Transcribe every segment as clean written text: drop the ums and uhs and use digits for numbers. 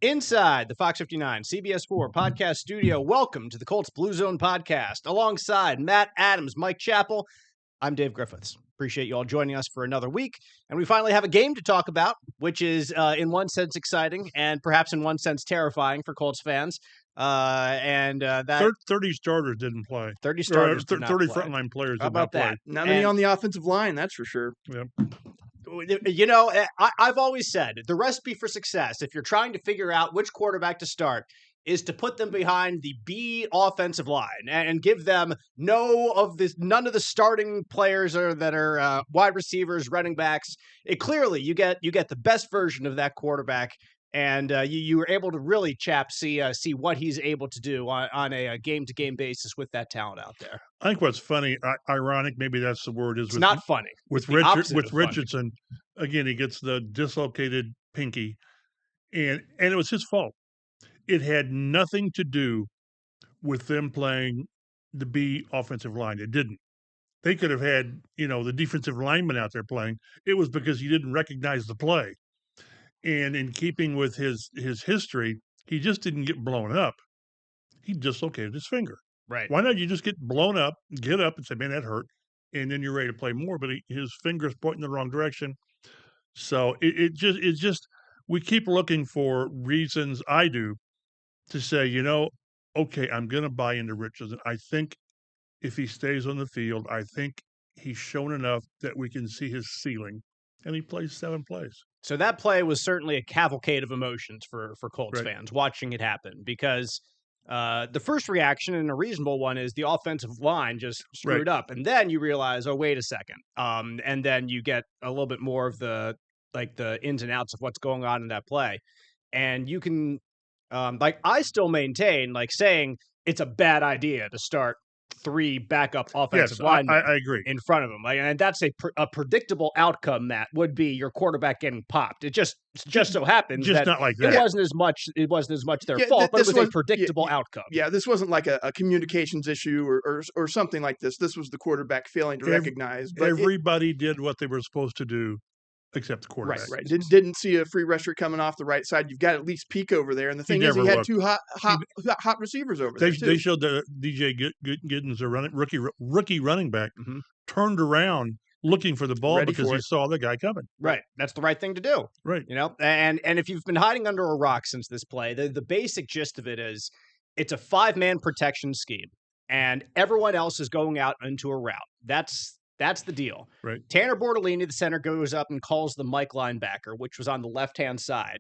Inside the Fox 59 CBS 4 podcast studio, welcome to the Colts Blue Zone podcast. Alongside Matt Adams, Mike Chappell, I'm Dave Griffiths. Appreciate you all joining us for another week. And we finally have a game to talk about, which is in one sense exciting and perhaps in one sense terrifying for Colts fans. That 30 starters didn't play. 30 starters did 30 not play. frontline players How did not about play. that? Not many on the offensive line, that's for sure. Yep. You know, I've always said the recipe for success, if you're trying to figure out which quarterback to start, is to put them behind the B offensive line and give them none of the starting players that are wide receivers, running backs. Clearly, you get the best version of that quarterback, and you were able to really, see what he's able to do on a game-to-game basis with that talent out there. I think what's funny, ironic, maybe that's the word, is It's not funny. With Richardson, again, he gets the dislocated pinky, and it was his fault. It had nothing to do with them playing the B offensive line. It didn't. They could have had, the defensive lineman out there playing. It was because he didn't recognize the play. And in keeping with his history, he just didn't get blown up. He dislocated his finger. Right. Why not you just get blown up, get up and say, man, that hurt, and then you're ready to play more. But his finger's pointing the wrong direction. So it just we keep looking for reasons, I do, to say, okay, I'm going to buy into Richardson. I think if he stays on the field, I think he's shown enough that we can see his ceiling. And he plays 7 plays. So that play was certainly a cavalcade of emotions for Colts fans watching it happen, because the first reaction, and a reasonable one, is the offensive line just screwed up. And then you realize, oh, wait a second. And then you get a little bit more of the ins and outs of what's going on in that play. And you can, I still maintain, saying it's a bad idea to start 3 backup offensive linemen I agree. in front of him. And that's a predictable outcome, Matt, would be your quarterback getting popped. It just so happens just that not like that. It wasn't as much their fault, but it was a predictable outcome. Yeah, this wasn't like a communications issue or something like this. This was the quarterback failing to recognize. But everybody did what they were supposed to do, except the quarterback. Right. Didn't see a free rusher coming off the right side. You've got to at least peek over there. And the thing is, he had 2 hot receivers over there, too. They showed that DJ Giddens, a rookie running back, turned around looking for the ball because he saw the guy coming. Right. That's the right thing to do. Right. And if you've been hiding under a rock since this play, the basic gist of it is it's a 5-man protection scheme, and everyone else is going out into a route. That's the deal. Right. Tanner Bortolini, the center, goes up and calls the Mike linebacker, which was on the left-hand side.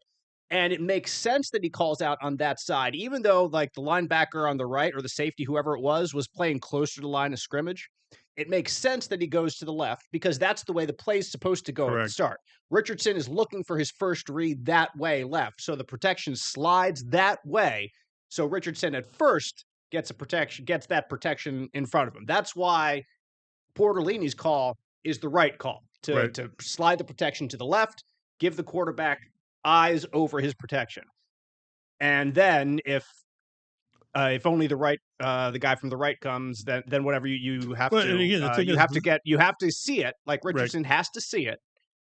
And it makes sense that he calls out on that side, even though the linebacker on the right, or the safety, whoever it was playing closer to the line of scrimmage. It makes sense that he goes to the left because that's the way the play is supposed to go at the start. Richardson is looking for his first read that way left, so the protection slides that way. So Richardson at first gets that protection in front of him. That's why Bortolini's call is the right call to slide the protection to the left, give the quarterback eyes over his protection. And then if only the guy from the right comes, then whatever you have to, and again, the thing you have to see it. Richardson has to see it.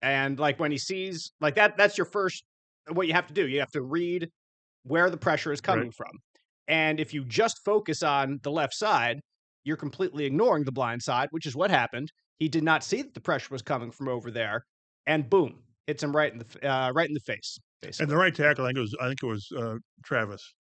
And when he sees that's your first, what you have to do. You have to read where the pressure is coming from. And if you just focus on the left side, you're completely ignoring the blind side, which is what happened. He did not see that the pressure was coming from over there, and boom, hits him right in the face. Basically. And the right tackle, I think it was Travis,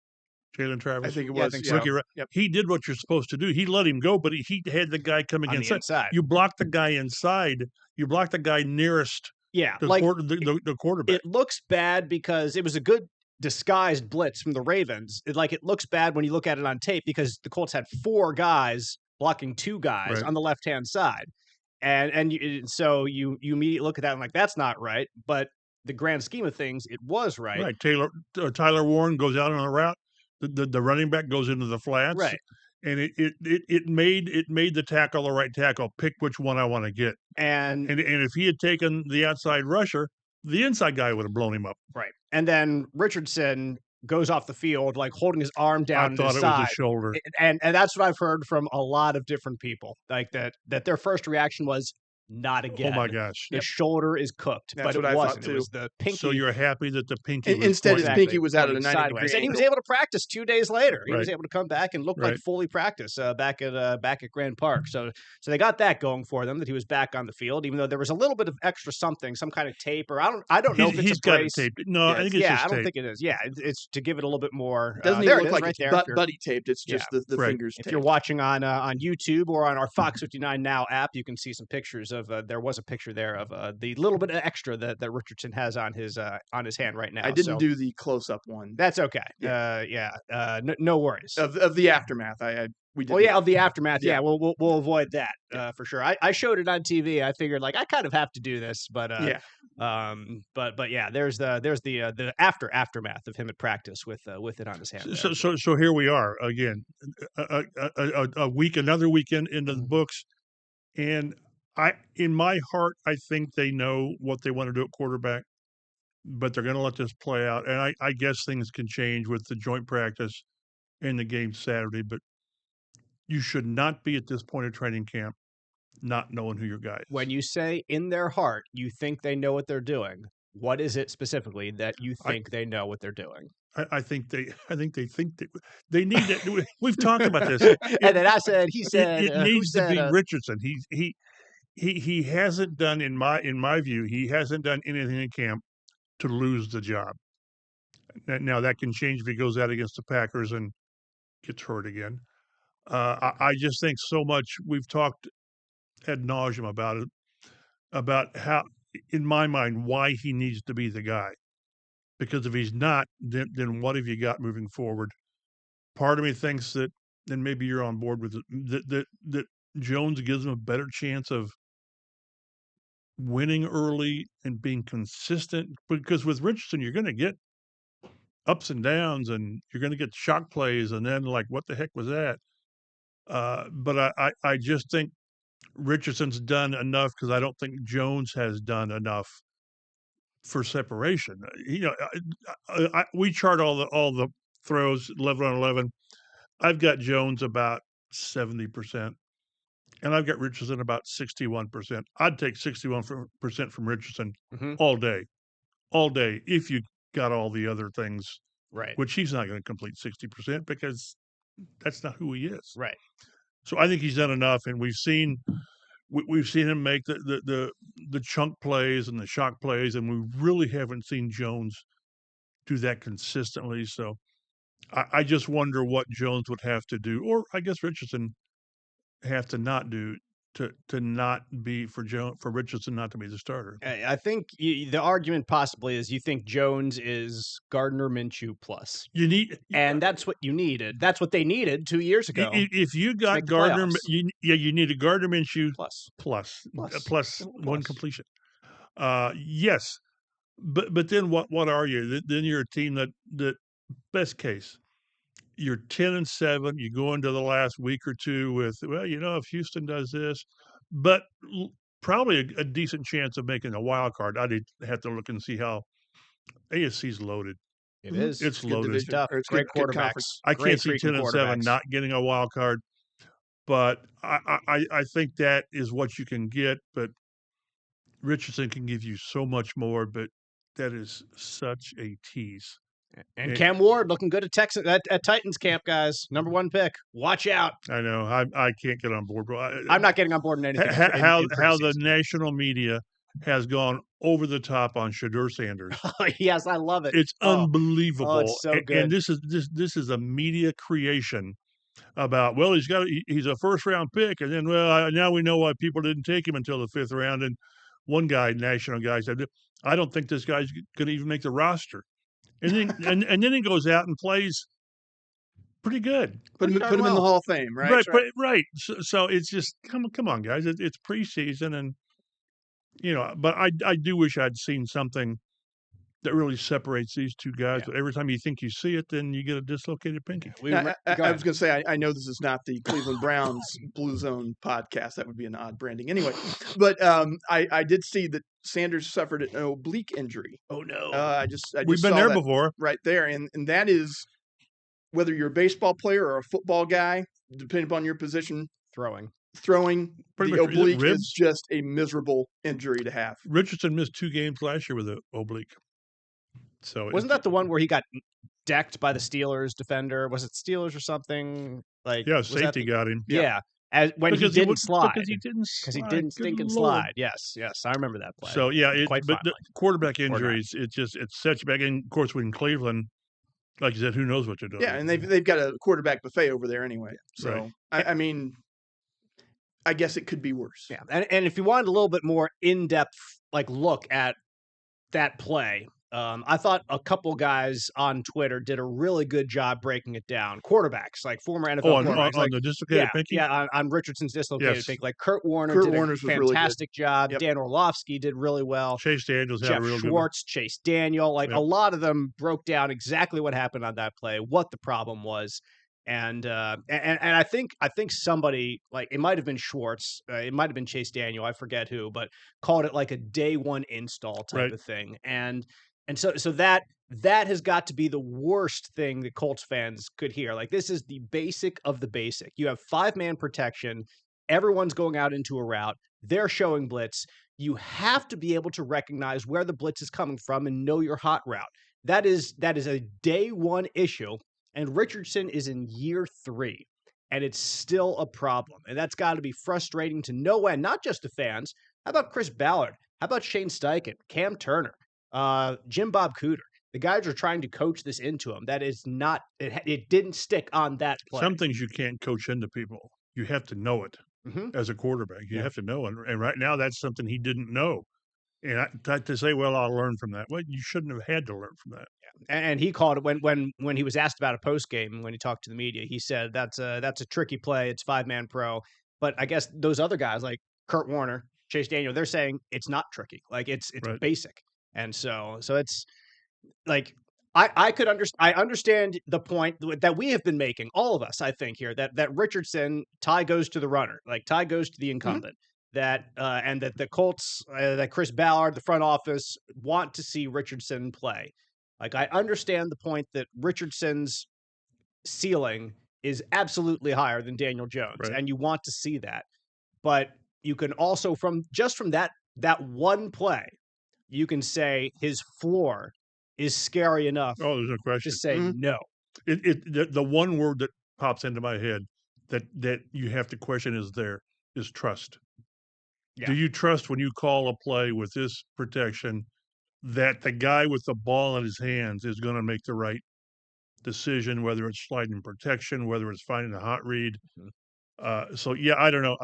Jalen Travis. I think it was. Yeah, Yep. He did what you're supposed to do. He let him go, but he had the guy coming inside. You blocked the guy inside. You blocked the guy nearest. The quarterback. It looks bad because it was a good disguised blitz from the Ravens. It looks bad when you look at it on tape because the Colts had 4 guys blocking 2 guys on the left-hand side. So you immediately look at that and that's not right. But the grand scheme of things, it was right. Right. Tyler Warren goes out on a route. The running back goes into the flats. Right. And it made the tackle the right tackle. Pick which one I want to get. And if he had taken the outside rusher, the inside guy would have blown him up. Right. And then Richardson goes off the field, holding his arm down to his side. I thought it was a shoulder. And that's what I've heard from a lot of different people, that their first reaction was, Not again. Oh my gosh! The shoulder is cooked, That's but what it I thought wasn't. too. It was the pinky. So you're happy that the pinky was instead his pinky was out at a 90 sideways, degree and he was angle. able to practice 2 days later. He Right. was able to come back and look Right. like fully practice back at Grand Park. So they got that going for them, that he was back on the field, even though there was a little bit of extra something, some kind of tape, or I don't know if it's he's a got brace. it taped. No, I think it's just I don't tape. think it is. Yeah, it's to give it a little bit more. Doesn't there even it look is, like right it's there. buddy taped. It's just the Right. fingers If taped. you're watching on YouTube or on our Fox 59 Now app, you can see some pictures of. There was a picture there of the little bit of extra that Richardson has on his hand right now. I didn't do the close up one. That's okay. No worries. Of the aftermath, we did. Well, yeah, of the aftermath. Yeah, we'll avoid that for sure. I showed it on TV. I figured I kind of have to do this, but but yeah, there's the aftermath of him at practice with it on his hand. So here we are again, another weekend into the books, and in my heart, I think they know what they want to do at quarterback, but they're going to let this play out, and I guess things can change with the joint practice and the game Saturday, but you should not be at this point of training camp not knowing who your guy is. When you say in their heart, you think they know what they're doing. What is it specifically that you think they know what they're doing? I think they think they need it. We've talked about this. And then he said, it needs to be Richardson. He hasn't done, in my view, he hasn't done anything in camp to lose the job. Now that can change if he goes out against the Packers and gets hurt again. I just think so much. We've talked ad nauseum about it, about how, in my mind, why he needs to be the guy. Because if he's not, then what have you got moving forward? Part of me thinks that, and maybe you're on board with it, that Jones gives him a better chance of winning early and being consistent. Because with Richardson, you're going to get ups and downs, and you're going to get shock plays, and then like, what the heck was that? But I just think Richardson's done enough, because I don't think Jones has done enough for separation. We chart all the throws 11 on 11. I've got Jones about 70%, and I've got Richardson about 61%. I'd take 61% from Richardson all day, if you got all the other things, right? Which he's not going to complete 60% because that's not who he is, right? So I think he's done enough, and we've seen him make the chunk plays and the shock plays, and we really haven't seen Jones do that consistently. So I just wonder what Jones would have to do, or I guess Richardson have to not do to not be for Richardson not to be the starter. I think the argument possibly is you think Jones is Gardner Minshew plus. And that's what you needed. That's what they needed 2 years ago. If you got Gardner, you need a Gardner Minshew plus one completion. Yes, but then what are you? Then you're a team that best case, you're 10-7. You go into the last week or two with, if Houston does this, but probably a decent chance of making a wild card. I'd have to look and see how AFC's loaded. It is. It's loaded. It's tough. It's great quarterbacks. I can't see 10-7 not getting a wild card, but I think that is what you can get. But Richardson can give you so much more, but that is such a tease. And Cam Ward looking good at Titans camp, guys. Number 1 pick. Watch out. I know. I can't get on board, bro. I'm not getting on board in anything. How the national media has gone over the top on Shadur Sanders. Yes, I love it. It's unbelievable. It's so good. And this is a media creation about, he's a first round pick, and then now we know why people didn't take him until the 5th round. And one national guy said, I don't think this guy's going to even make the roster. And then and then he goes out and plays pretty good. Put him in the Hall of Fame, right? Right. So it's just come on, guys. It's preseason, and but I do wish I'd seen something that really separates these two guys. But every time you think you see it, then you get a dislocated pinky. I was going to say, I know this is not the Cleveland Browns Blue Zone podcast. That would be an odd branding anyway. But I did see that Sanders suffered an oblique injury. Oh, no. I just We've been there before. Right there. And that is, whether you're a baseball player or a football guy, depending upon your position, throwing. throwing Pretty the much, is it oblique ribs? is just a miserable injury to have. Richardson missed 2 games last year with an oblique. So Wasn't that the one where he got decked by the Steelers defender? Was it Steelers or something? Like, Yeah, was that safety got him. yeah, when Because he didn't slide. because he didn't Because he slide. didn't Good stink and Lord. slide. Yes, I remember that play. So yeah, quite but the fondly. quarterback Poor guy. injuries, it's such a bad. And of course, in Cleveland, like you said, who knows what they're doing? Yeah, and they've got a quarterback buffet over there anyway. So Right. I mean, I guess it could be worse. Yeah, and if you wanted a little bit more in-depth look at that play, I thought a couple guys on Twitter did a really good job breaking it down. Quarterbacks, like former NFL quarterbacks, on the dislocated pinky. Yeah, on Richardson's dislocated Yes. pinky. Like Kurt Warner Kurt did Warner's a was really good. fantastic job. Yep. Dan Orlovsky did really well. Chase Daniels had Jeff a real good one. Schwartz, Chase Daniel, Yep. a lot of them broke down exactly what happened on that play, what the problem was. And I think somebody, like, it might have been Schwartz, it might have been Chase Daniel, I forget who, but called it like a day one install type Right. of thing. And so that has got to be the worst thing that Colts fans could hear. Like, this is the basic of the basic. You have 5-man protection. Everyone's going out into a route. They're showing blitz. You have to be able to recognize where the blitz is coming from and know your hot route. That is a day one issue. And Richardson is in year 3, and it's still a problem. And that's got to be frustrating to no end, not just to fans. How about Chris Ballard? How about Shane Steichen, Cam Turner, Jim Bob Cooter? The guys are trying to coach this into him. That is not, it didn't stick on that play. Some things you can't coach into people. You have to know it as a quarterback. You have to know. And right now, that's something he didn't know. And to say, well, I'll learn from that. Well, you shouldn't have had to learn from that. And he called it when he was asked about a post game, when he talked to the media, he said that's a tricky play. It's 5-man pro. But I guess those other guys like Kurt Warner, Chase Daniel, they're saying it's not tricky. Like, it's Right. basic. And so it's like, I understand the point that we have been making, all of us, I think, here, that Richardson, tie goes to the runner, like tie goes to the incumbent. That and that the Colts, that Chris Ballard, the front office, want to see Richardson play. Like, I understand the point that Richardson's ceiling is absolutely higher than Daniel Jones, Right. and you want to see that. But you can also, from that one play, you can say his floor is scary enough Oh, there's no question. to say no. The one word that pops into my head that you have to question is trust. Yeah. Do you trust when you call a play with this protection that the guy with the ball in his hands is going to make the right decision, whether it's sliding protection, whether it's finding a hot read? So yeah, I don't know.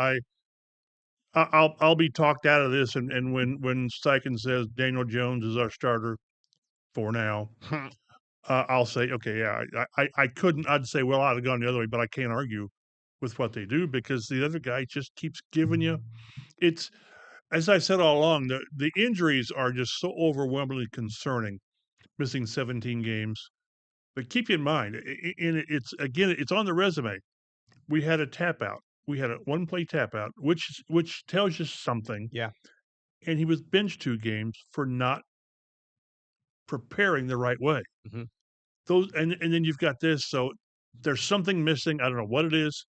I'll be talked out of this, and when Steichen says Daniel Jones is our starter for now, I'll say, okay, yeah, I couldn't. I'd say, well, I'd have gone the other way, but I can't argue with what they do because the other guy just keeps giving you. It's, as I said all along, the injuries are just so overwhelmingly concerning, missing 17 games. But keep in mind, it's on the resume. We had a tap out. We had a one-play tap out, which tells you something. Yeah. And he was benched 2 games for not preparing the right way. Those and then you've got this. So there's something missing. I don't know what it is.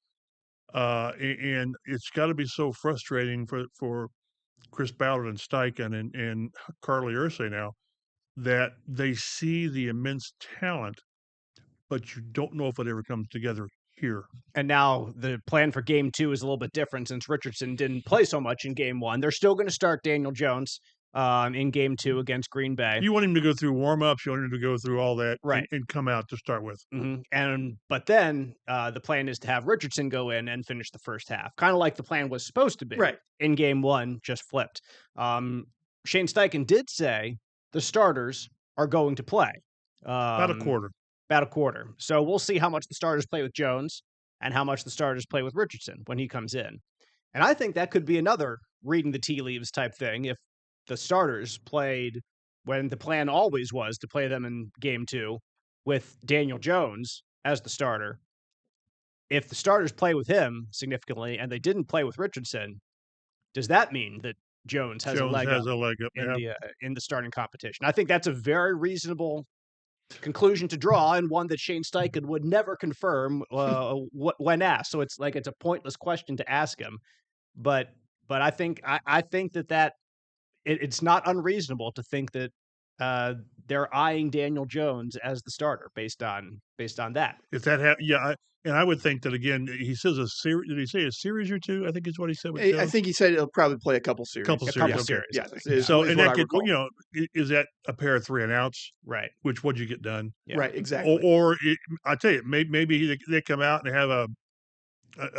And it's got to be so frustrating for Chris Ballard and Steichen and Carly Ursay now that they see the immense talent, but you don't know if it ever comes together here. And now the plan for game 2 is a little bit different since Richardson didn't play so much in game 1. They're still going to start Daniel Jones in game 2 against Green Bay. You want him to go through warm-ups. You want him to go through all that right. and come out to start with. But then the plan is to have Richardson go in and finish the first half, kind of like the plan was supposed to be in game 1, just flipped. Shane Steichen did say the starters are going to play. About a quarter. So we'll see how much the starters play with Jones and how much the starters play with Richardson when he comes in. And I think that could be another reading the tea leaves type thing if the starters played when the plan always was to play them in game 2 with Daniel Jones as the starter. If the starters play with him significantly and they didn't play with Richardson, does that mean that Jones has a leg up in the starting competition? I think that's a very reasonable conclusion to draw, and one that Shane Steichen would never confirm when asked. So it's a pointless question to ask him. But I think that it's not unreasonable to think that they're eyeing Daniel Jones as the starter based on that. If that and I would think that again. He says a series. Did he say a series or two? I think is what he said. With I think he said he'll probably play a couple series. Couple series. Yeah. So and that could, is that a pair of 3 and outs? Right. Which would you get done? Yeah. Right. Exactly. I tell you, maybe they come out and have a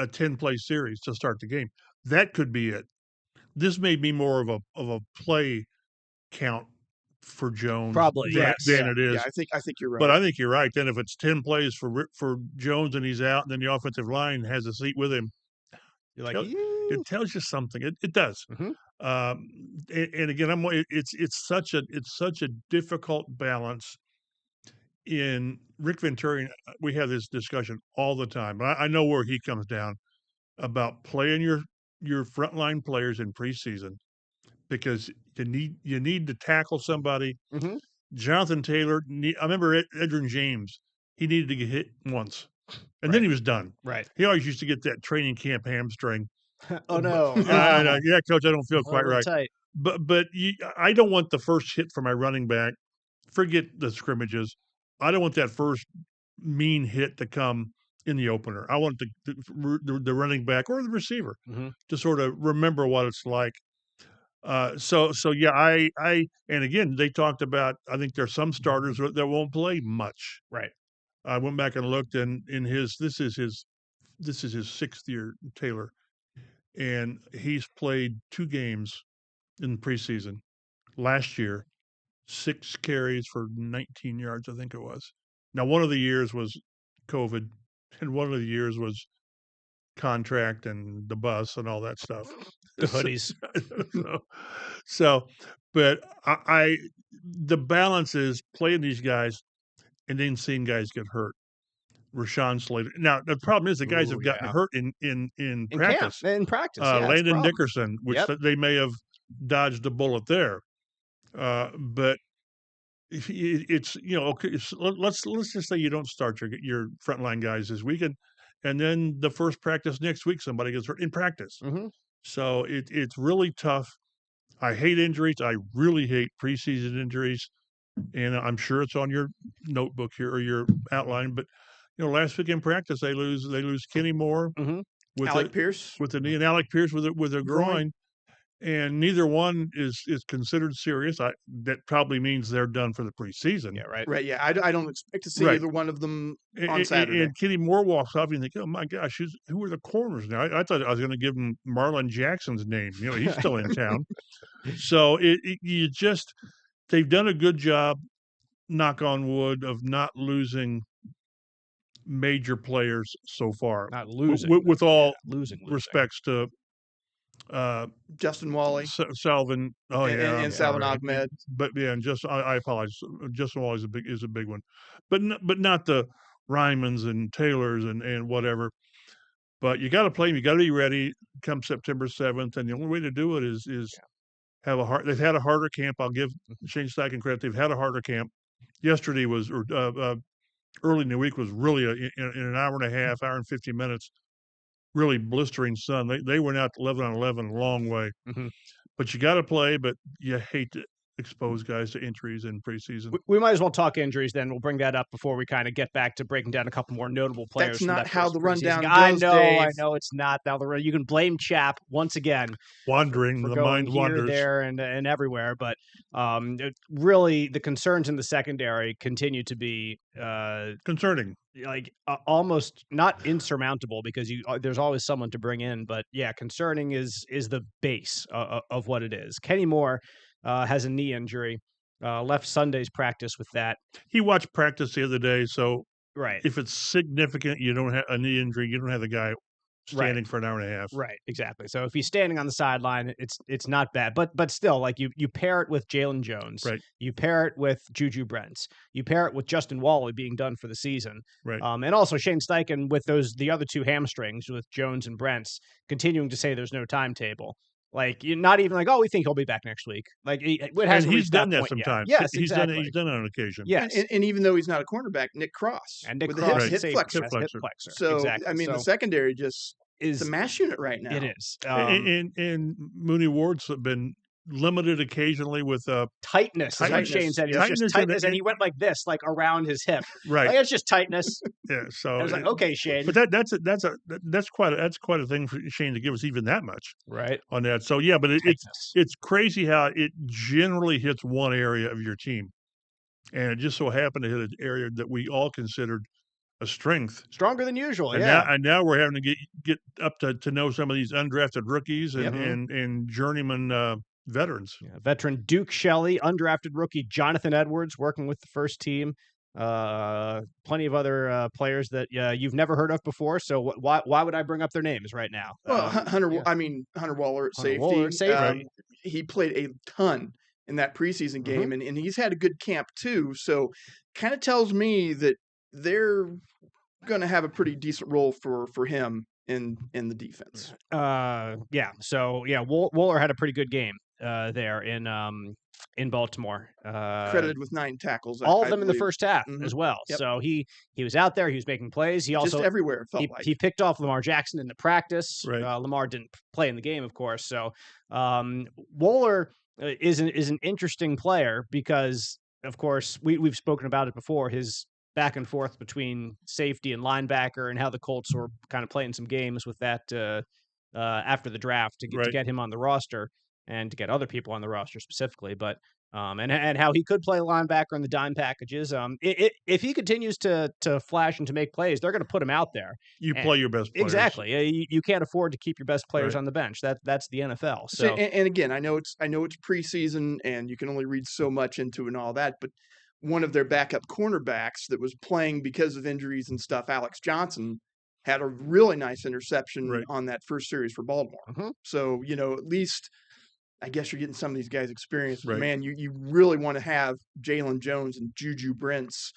10-play series to start the game. That could be it. This may be more of a play count for Jones probably than it is. Yeah, I think you're right. But I think you're right. Then if it's 10 plays for Jones and he's out, and then the offensive line has a seat with him, you're like, it tells you something. It does. Mm-hmm. And again, it's such a difficult balance. In Rick Venturi, we have this discussion all the time. I know where he comes down about playing your frontline players in preseason because you need to tackle somebody. Mm-hmm. Jonathan Taylor, I remember Edgerrin James. He needed to get hit once, and then he was done. Right. He always used to get that training camp hamstring. Oh no! Yeah, coach, I don't feel quite right. Tight. But I don't want the first hit for my running back. Forget the scrimmages. I don't want that first mean hit to come in the opener. I want the running back or the receiver to sort of remember what it's like. So yeah, I and again they talked about. I think there's some starters that won't play much. Right. I went back and looked, and this is his 6th year, Taylor, and he's played 2 games in preseason. Last year, 6 carries for 19 yards, I think it was. Now, one of the years was COVID, and one of the years was contract and the bus and all that stuff. The hoodies. But the balance is playing these guys and then seeing guys get hurt. Rashawn Slater. Now the problem is the guys have gotten hurt in practice. In practice, Landon Dickerson, which they may have dodged a bullet there, but it's okay. Let's just say you don't start your frontline guys this weekend, and then the first practice next week somebody gets hurt in practice. Mm-hmm. So it's really tough. I hate injuries. I really hate preseason injuries, and I'm sure it's on your notebook here or your outline, but. Last week in practice they lose Kenny Moore with Alec Pierce with the knee, and Alec Pierce with a groin, and neither one is considered serious. That probably means they're done for the preseason. Yeah, right. Yeah, I don't expect to see either one of them on Saturday. And Kenny Moore walks off, and you think, oh my gosh, who are the corners now? I thought I was going to give him Marlon Jackson's name. He's still in town. So they've done a good job, knock on wood, of not losing major players so far. Not losing. With all losing respects to Justin Wally, Salvin, and Salvin Ahmed. But yeah, and I apologize. Justin Wally is a big one, but not the Rymans and Taylors and whatever. But you got to play them. You got to be ready come September 7th, and the only way to do it is have They've had a harder camp. I'll give Shane Steichen credit. They've had a harder camp. Yesterday was early in the week was really in an hour and a half, hour and 50 minutes, really blistering sun. They went out 11-on-11 a long way. Mm-hmm. But you got to play, but you hate to expose guys to injuries in preseason. We might as well talk injuries then. We'll bring that up before we kind of get back to breaking down a couple more notable players. That's not how the rundown goes, I know it's not. Now you can blame Chap once again. Wandering, for the mind wanders. There, and everywhere. But really, the concerns in the secondary continue to be concerning. Like almost not insurmountable because there's always someone to bring in. But yeah, concerning is the base of what it is. Kenny Moore has a knee injury, left Sunday's practice with that. He watched practice the other day, so right. If it's significant, you don't have a knee injury, you don't have the guy standing for an hour and a half. Right, exactly. So if he's standing on the sideline, it's not bad. But still, like you pair it with Jalen Jones, right. You pair it with Juju Brents, you pair it with Justin Wally being done for the season, right. And also Shane Steichen with the other 2 hamstrings with Jones and Brents continuing to say there's no timetable. Like, you're not even like, oh, we think he'll be back next week. Like, it hasn't he's reached done that that point yet. sometimes. Yes, He's exactly. done it on occasion. Yes. And even though he's not a cornerback, Nick Cross And Nick with Cross, the hip safety, flexor. has a hip flexor. So, exactly. I mean, so the secondary just it's a is mash unit right now. it is. And Mooney Ward's been limited occasionally with Tightness is what Shane said. It was just tightness, and he went like this, like around his hip. Right. Like, it's just tightness. Yeah. So I was like, okay, Shane. But that's quite a thing for Shane to give us even that much. Right. On that. So yeah, but it's crazy how it generally hits one area of your team. And it just so happened to hit an area that we all considered a strength. Stronger than usual, and yeah. Now we're having to get up to know some of these undrafted rookies and journeyman veterans. Yeah, veteran Duke Shelley, undrafted rookie Jonathan Edwards, working with the first team. Plenty of other players that you've never heard of before. So why would I bring up their names right now? Well, Hunter Waller at safety. He played a ton in that preseason game, and he's had a good camp too. So kind of tells me that they're going to have a pretty decent role for him in the defense. Yeah. So yeah, Waller had a pretty good game there in Baltimore. Credited with 9 tackles. All of them in the first half as well. Yep. So he was out there. He was making plays. He also just everywhere. It felt like he picked off Lamar Jackson in the practice. Right. Lamar didn't play in the game, of course. So Waller is an interesting player because, of course, we've spoken about it before. His back and forth between safety and linebacker, and how the Colts were kind of playing some games with that after the draft to get him on the roster and to get other people on the roster specifically. But and how he could play linebacker in the dime packages. If he continues to flash and to make plays, they're going to put him out there. You play your best players. Exactly. You can't afford to keep your best players on the bench. That's the NFL. So and again, I know it's preseason, and you can only read so much into it and all that, but one of their backup cornerbacks that was playing because of injuries and stuff, Alex Johnson, had a really nice interception on that first series for Baltimore. So, at least I guess you're getting some of these guys' experience. But man, you really want to have Jalen Jones and Juju Brents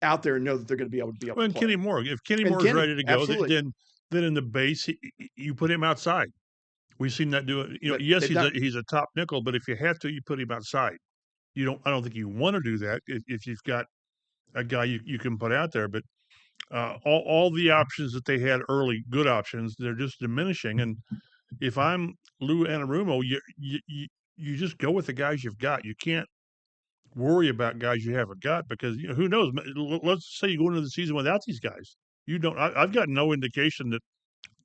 out there and know that they're going to be able to be able to play. Kenny Moore. If Kenny Moore's ready to go, then in the base, you put him outside. We've seen that do it. Yes, he's a top nickel, but if you have to, you put him outside. I don't think you want to do that if you've got a guy you can put out there. But all the options that they had early, good options, they're just diminishing. And if I'm Lou Anarumo, you just go with the guys you've got. You can't worry about guys you haven't got because who knows? Let's say you go into the season without these guys. You don't. I've got no indication that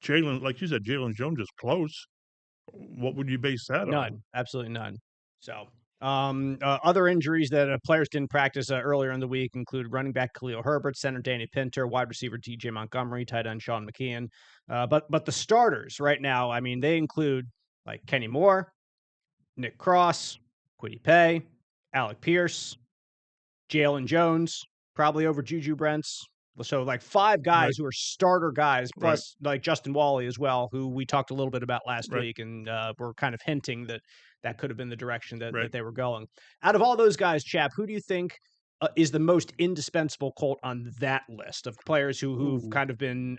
Jalen, like you said, Jalen Jones is close. What would you base that on? None, absolutely none. So. Other injuries that players didn't practice earlier in the week include running back Khalil Herbert, center Danny Pinter, wide receiver DJ Montgomery, tight end Sean McKeon. But the starters right now, I mean, they include like Kenny Moore, Nick Cross, Kwity Paye, Alec Pierce, Jalen Jones, probably over Juju Brents. So like 5 guys who are starter guys, plus like Justin Wally as well, who we talked a little bit about last week, and we're kind of hinting that could have been the direction that they were going. Out of all those guys, Chap, who do you think is the most indispensable Colt on that list of players who've kind of been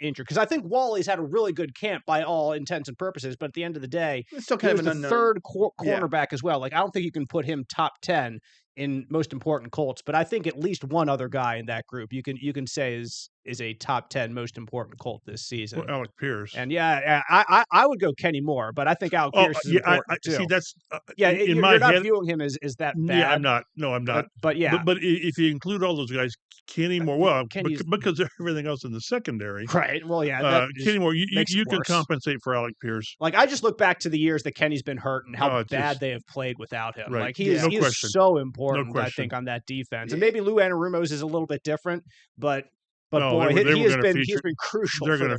injured? Because I think Wally's had a really good camp by all intents and purposes, but at the end of the day, it's still kind of an the third cornerback as well. Like, I don't think you can put him top 10 in most important Colts, but I think at least one other guy in that group you can say is a top 10 most important Colt this season. Well, Alec Pierce. And I would go Kenny Moore, but I think Alec Pierce is important too. See, that's in my head, not viewing him as that bad. Yeah, I'm not. No, I'm not. But yeah. But if you include all those guys, Kenny Moore, because of everything else in the secondary. Right. Well, yeah. Kenny Moore, you can compensate for Alec Pierce. Like, I just look back to the years that Kenny's been hurt and how bad they have played without him. Right. Like, he is so important, I think, on that defense. And maybe Lou Anarumo's is a little bit different, but boy, he has been crucial. They were going to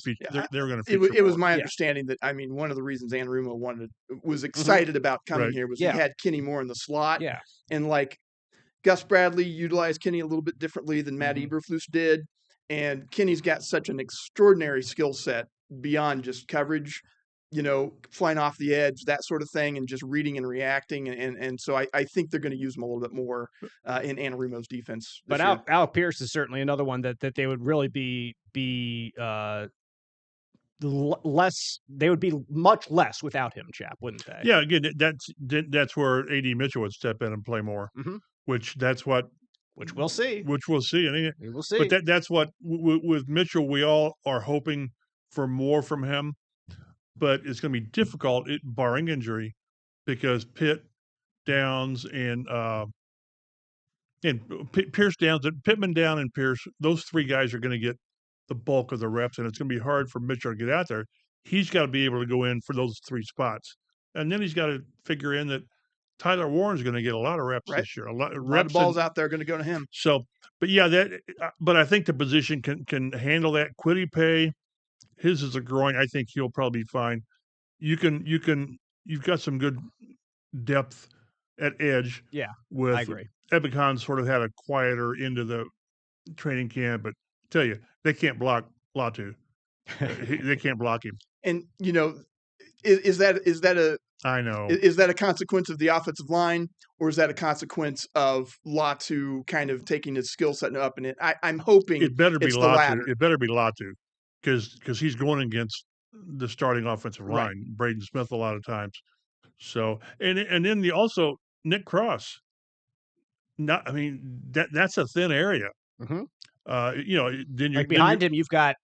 feature. They were going to feature. It was my understanding that, I mean, one of the reasons Anarumo was excited about coming here was he had Kenny Moore in the slot. Yeah. And like Gus Bradley utilized Kenny a little bit differently than Matt Eberflus did. And Kenny's got such an extraordinary skill set beyond just coverage, flying off the edge, that sort of thing, and just reading and reacting. And so I think they're going to use him a little bit more in Anarumo's defense. But Alec Pierce is certainly another one that they would really be they would be much less without him, Chap, wouldn't they? Yeah, again, that's where A.D. Mitchell would step in and play more, which we'll see. Which we'll see. We will see. But that's what with Mitchell, we all are hoping for more from him, but it's going to be difficult, barring injury, because Downs, and Pierce Downs, Pittman, Down, and Pierce, those three guys are going to get the bulk of the reps, and it's going to be hard for Mitchell to get out there. He's got to be able to go in for those three spots, and then he's got to figure in that Tyler Warren's going to get a lot of reps this year. A lot of balls out there are going to go to him. So, but yeah, but I think the position can handle that. Quiddy Pay, his is a groin. I think he'll probably be fine. You've got some good depth at edge. Yeah, with I agree. Ebicon sort of had a quieter into the training camp, but I tell you, they can't block Latu. They can't block him. And is that a I know. Is that a consequence of the offensive line, or is that a consequence of Latu kind of taking his skill set and upping it? I'm hoping it better be it's Latu. The latter. It better be Latu, because he's going against the starting offensive line, Braden Smith, a lot of times. So and then also Nick Cross. That's a thin area. Mm-hmm. Then behind him, you've got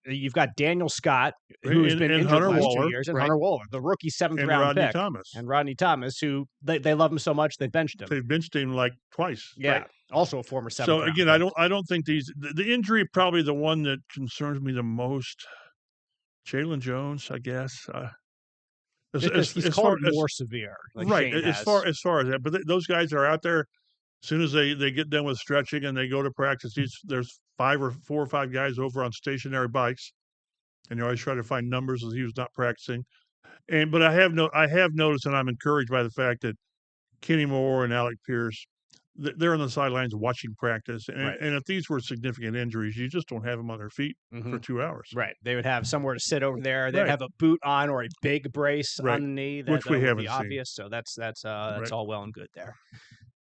Daniel Scott, who's been injured Hunter the last Waller, 2 years, and Hunter Waller, the rookie 7th round pick, and Rodney Thomas, who they love him so much they benched him. They've benched him like twice. Yeah, also a former 7th. So again, I don't think the injury probably the one that concerns me the most. Jalen Jones, I guess. He's called more severe, right? As far as that, but those guys are out there. As soon as they get done with stretching and they go to practice, there's 4 or 5 guys over on stationary bikes, and you always try to find numbers as he was not practicing. But I have noticed, and I'm encouraged by the fact that Kenny Moore and Alec Pierce, they're on the sidelines watching practice. And if these were significant injuries, you just don't have them on their feet for 2 hours. Right. They would have somewhere to sit over there. They'd have a boot on or a big brace on the knee. Which we haven't be obvious. seen. So that's all well and good there.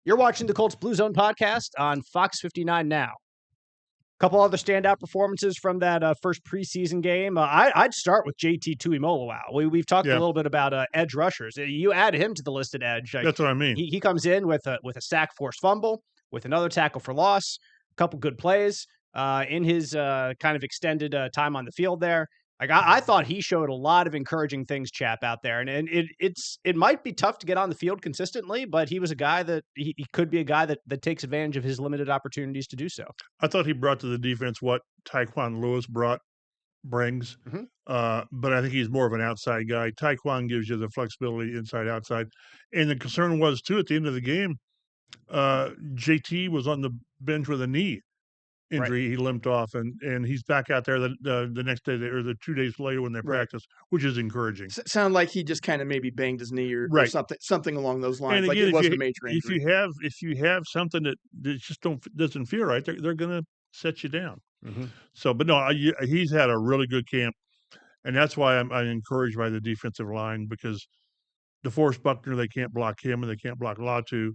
You're watching the Colts Blue Zone podcast on Fox 59 now. A couple other standout performances from that first preseason game. I'd start with JT Tuimoloau. We've talked a little bit about edge rushers. You add him to the listed edge. That's what I mean. He comes in with a sack, forced fumble, with another tackle for loss, a couple good plays in his kind of extended time on the field there. Like I thought he showed a lot of encouraging things, Chap, out there, and it might be tough to get on the field consistently, but he was a guy that he could be a guy that takes advantage of his limited opportunities to do so. I thought he brought to the defense what Tyquan Lewis brings, but I think he's more of an outside guy. Tyquan gives you the flexibility inside outside, and the concern was too at the end of the game, JT was on the bench with a knee injury. He limped off, and he's back out there the next day or the 2 days later when they practice, which is encouraging. Sound like he just kind of maybe banged his knee or something along those lines. And like again, it wasn't a major injury. If you have something that just doesn't feel right, they're going to set you down. So, but no, he's had a really good camp, and that's why I'm encouraged by the defensive line, because DeForest Buckner, they can't block him, and they can't block Latu.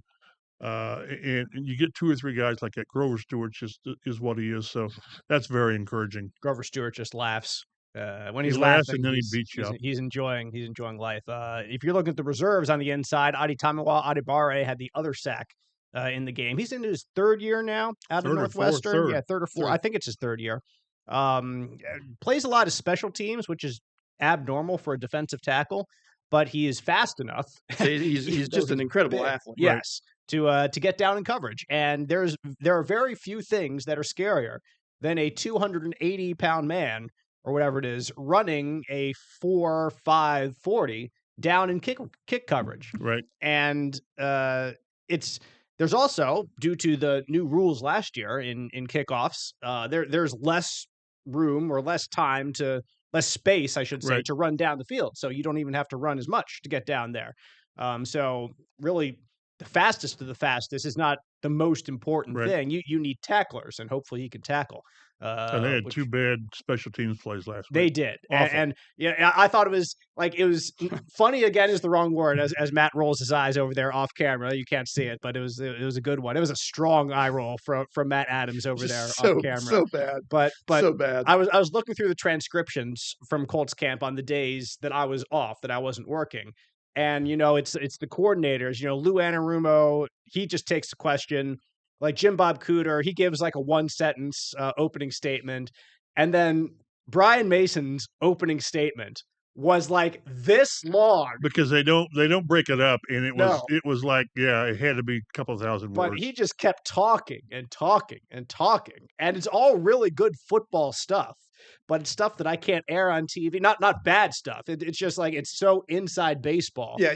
And you get 2 or 3 guys like that. Grover Stewart just is what he is, so that's very encouraging. Grover Stewart just laughs when he's laughs, laughing, and then he beats you up. He's enjoying life. If you're looking at the reserves on the inside, Aditamiwa Adibare had the other sack in the game. He's in his 3rd year now out of Northwestern. Yeah, 3rd or 4th. I think it's his 3rd year. Plays a lot of special teams, which is abnormal for a defensive tackle, but he is fast enough. He's just an incredible athlete. Yes. To get down in coverage. And there are very few things that are scarier than a 280-pound man or whatever it is running a 4.5 40 down in kick coverage. Right. And there's also, due to the new rules last year in kickoffs, there's less room or less space, I should say, to run down the field. So you don't even have to run as much to get down there. So really, the fastest of the fastest is not the most important Right. thing. You need tacklers, and hopefully he can tackle. And they had Which 2 bad special teams plays last they week. did, Awful. and yeah, I thought it was funny. Again, is the wrong word. As Matt rolls his eyes over there off camera, you can't see it, but it was a good one. It was a strong eye roll from Matt Adams over there off camera. So bad. But So bad. I was looking through the transcriptions from Colts camp on the days that I was off, that I wasn't working. And it's the coordinators, Lou Anarumo, he just takes the question. Like Jim Bob Cooter, he gives like a 1-sentence opening statement. And then Brian Mason's opening statement was like this long. Because they don't break it up, and it No. was like, yeah, it had to be a couple thousand But words. he just kept talking and talking and talking. And it's all really good football stuff, but it's stuff that I can't air on TV. Not bad stuff. It's just like it's so inside baseball. Yeah,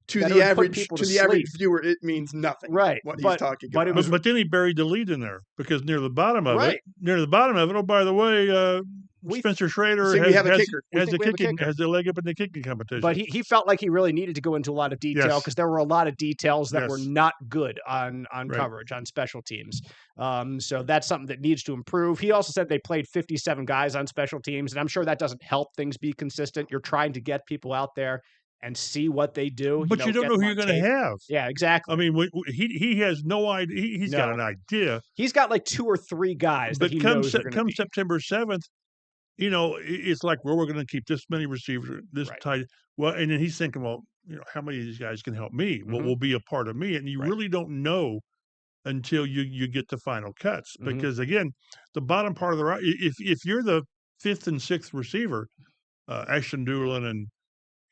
to that it the would put average people to to the average sleep. viewer, it means nothing. Right. What he's But- talking but it about. was- But then he buried the lead in there, because near the bottom of Right. it, oh, by the way, Spencer Schrader See, we have a kicker. We think we have a kicker. has the leg up in the kicking competition. But he felt like he really needed to go into a lot of detail Yes. because there were a lot of details that were Yes. not good on Right. coverage, on special teams. So that's something that needs to improve. He also said they played 57 guys on special teams, and I'm sure that doesn't help things be consistent. You're trying to get people out there and see what they do. But you don't get know who them you're on going to tape. have. Yeah, exactly. I mean, he has no idea. He's got No. an idea. He's got like 2 or 3 guys that But he come knows are gonna be. September 7th, it's like, well, we're going to keep this many receivers, this Right. tight. Well, and then he's thinking, well, how many of these guys can help me? What will be a part of me? And you Right. really don't know until you get the final cuts. Mhm. Because again, the bottom part of the route, if you're the 5th and 6th receiver, Ashton Doolin and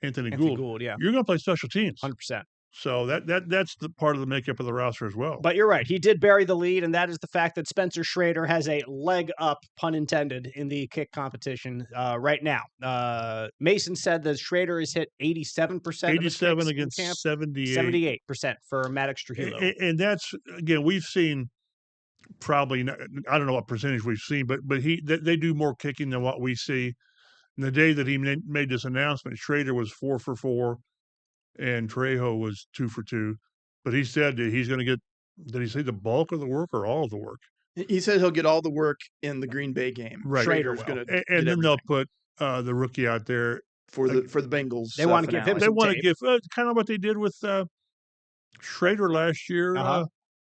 Anthony Gould, yeah, you're going to play special teams. 100%. So that's the part of the makeup of the roster as well. But you're right. He did bury the lead, and that is the fact that Spencer Schrader has a leg up, pun intended, in the kick competition right now. Mason said that Schrader has hit 87% 87 of his kicks against in camp, 78. 78% for Maddox Trujillo. And that's, again, we've seen probably, I don't know what percentage we've seen, but they do more kicking than what we see. And the day that he made this announcement, Schrader was 4 for 4. And Trejo was 2 for 2, but he said that he's going to get. Did he say the bulk of the work or all of the work? He said he'll get all the work in the Green Bay game. Right. Schrader's will. going to And then they'll put the rookie out there for the Bengals. They wanna give him finale. They some want to tape. give kind of what they did with Schrader last year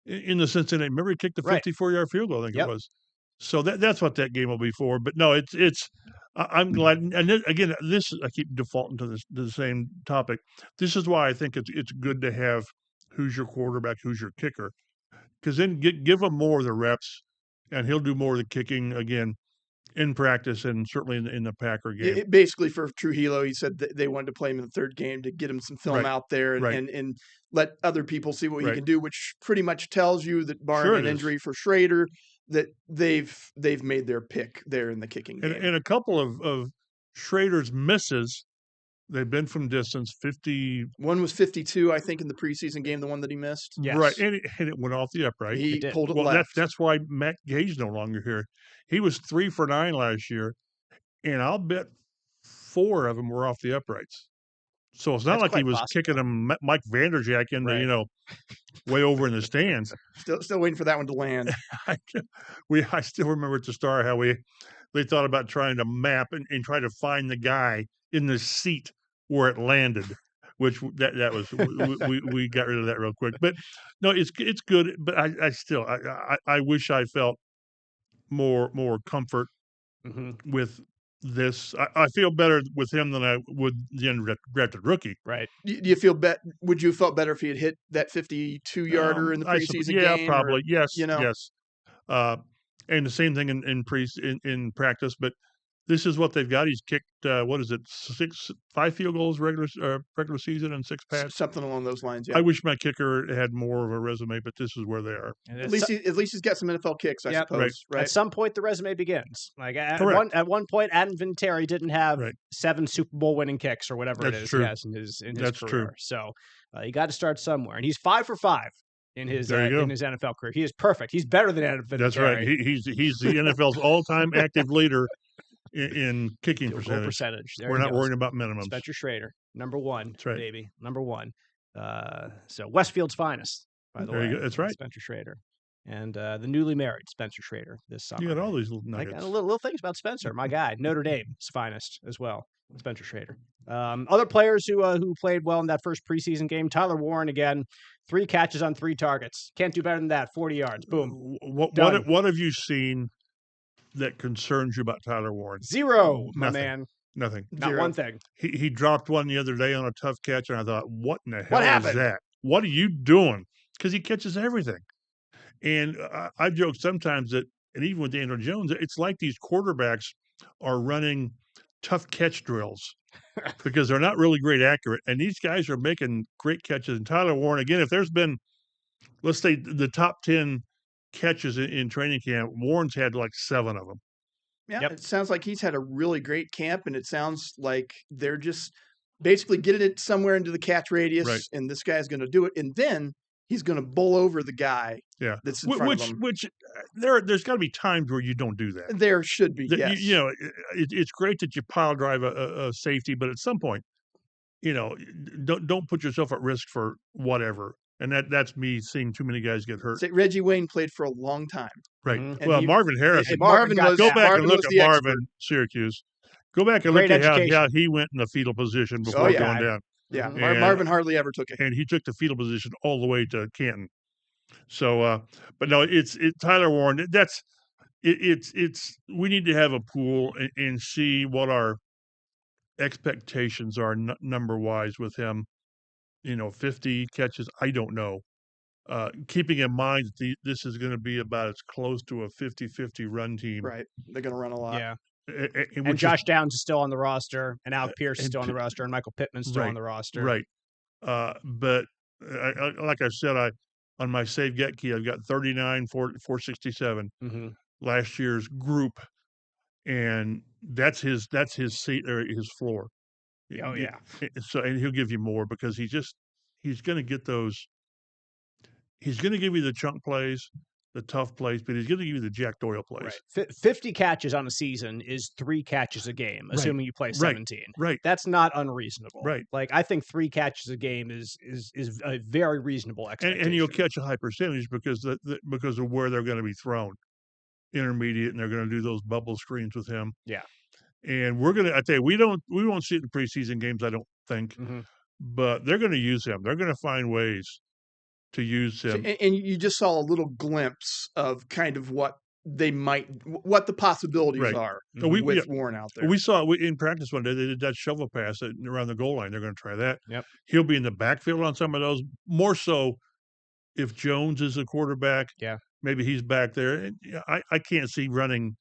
in the Cincinnati. Remember, he kicked the Right. 54-yard field goal, I think Yep. it was. So that's what that game will be for. But no, I'm glad. And then, again, I keep defaulting to the same topic. This is why I think it's good to have who's your quarterback, who's your kicker, because then give him more of the reps, and he'll do more of the kicking again in practice and certainly in the Packer game. Basically, for Trujillo, he said that they wanted to play him in the third game to get him some film Right. out there and, Right. and let other people see what he Right. can do, which pretty much tells you that barring Sure an it is. injury for Schrader, that they've made their pick there in the kicking game. And a couple of Schrader's misses, they've been from distance, 50. One was 52, I think, in the preseason game, the one that he missed. Yes. Right, and it went off the upright. He did. pulled it Well, left. that's why Matt Gage no longer here. He was 3 for 9 last year, and I'll bet 4 of them were off the uprights. So it's not That's like he quite was possible. kicking him Mike Vanderjack into Right. way over in the stands. Still waiting for that one to land. I still remember at the start how they thought about trying to map and try to find the guy in the seat where it landed, which that was we got rid of that real quick. But no, it's good. But I still wish I felt more comfort Mm-hmm. with this. I feel better with him than I would the undrafted rookie. Right. Do you feel would you have felt better if he had hit that 52-yarder in the preseason Yeah, game? probably. Or, Yes, you know? yes. And the same thing in practice, but this is what they've got. He's kicked what is it, 5 field goals regular season and 6 passes. Something along those lines. Yeah. I wish my kicker had more of a resume, but this is where they are. And At least he's got some NFL kicks, I Yep. suppose. Right. At some point, the resume begins. Like at Correct. one point, Adam Vinatieri didn't have Right. 7 Super Bowl winning kicks or whatever it That's is true. he has in his That's career. true. So you got to start somewhere, and he's 5 for 5 in his There you go. in his NFL career. He is perfect. He's better than Adam Vinatieri. That's right. He's the NFL's all-time active leader in kicking Field goal percentage. percentage. There We're he not goes. worrying about minimums. Spencer Schrader, number 1, That's right. baby, number 1. So Westfield's finest. by the There you way. go. That's right. Spencer Schrader. And the newly married Spencer Schrader this summer. You got all these little I nuggets. got little things about Spencer, my guy, Notre Dame's finest as well, Spencer Schrader. Other players who played well in that first preseason game, Tyler Warren again, 3 catches on 3 targets. Can't do better than that. 40 yards. Boom. What have you seen that concerns you about Tyler Warren? 0, my Nothing. man. Nothing. Not 0. one thing. He dropped one the other day on a tough catch, and I thought, what in the hell What is happened? that? What are you doing? Because he catches everything. And I joke sometimes that, and even with Daniel Jones, it's like these quarterbacks are running tough catch drills because they're not really great accurate. And these guys are making great catches. And Tyler Warren, again, if there's been, let's say, the top 10 catches in training camp, Warren's had like 7 of them. Yeah, Yep. It sounds like he's had a really great camp, and it sounds like they're just basically getting it somewhere into the catch radius, Right. and this guy's going to do it, and then he's going to bowl over the guy that's in front of him. Which there's got to be times where you don't do that. There should be, yes. It's great that you pile drive a safety, but at some point, don't put yourself at risk for whatever. And that's me seeing too many guys get hurt. Say, Reggie Wayne played for a long time. Right. Mhm. Well, Marvin Harrison. Marvin was Go back Marvin and look was at the Marvin, expert. Syracuse. Go back and Great look at education. how he went in the fetal position before yeah. going down. Yeah, Mhm. Marvin hardly ever took it. And he took the fetal position all the way to Canton. So, but no, it's Tyler Warren. It's we need to have a pool and see what our expectations are number wise with him. 50 catches. I don't know. Keeping in mind that this is going to be about as close to a 50-50 run team. Right. They're going to run a lot. Yeah. And And Josh Downs is still on the roster, and Alec Pierce is still on the roster, and Michael Pittman's still on the roster. Right. But like I said, on my save get key, I've got 39, 467 last year's group, and that's his seat or his floor. Oh yeah. So and he'll give you more because he's going to get those. He's going to give you the chunk plays, the tough plays, but he's going to give you the Jack Doyle plays. Right. 50 catches on a season is 3 catches a game, assuming you play 17. Right. That's not unreasonable. Right. Like I think 3 catches a game is a very reasonable expectation. And you'll catch a high percentage because of where they're going to be thrown, intermediate, and they're going to do those bubble screens with him. Yeah. And I tell you, we won't see it in preseason games, I don't think, but they're going to use him. They're going to find ways to use him. And you just saw a little glimpse of kind of what the possibilities are with Warren out there. We saw in practice one day, they did that shovel pass around the goal line. They're going to try that. Yep. He'll be in the backfield on some of those, more so if Jones is a quarterback. Yeah. Maybe he's back there. And I can't see running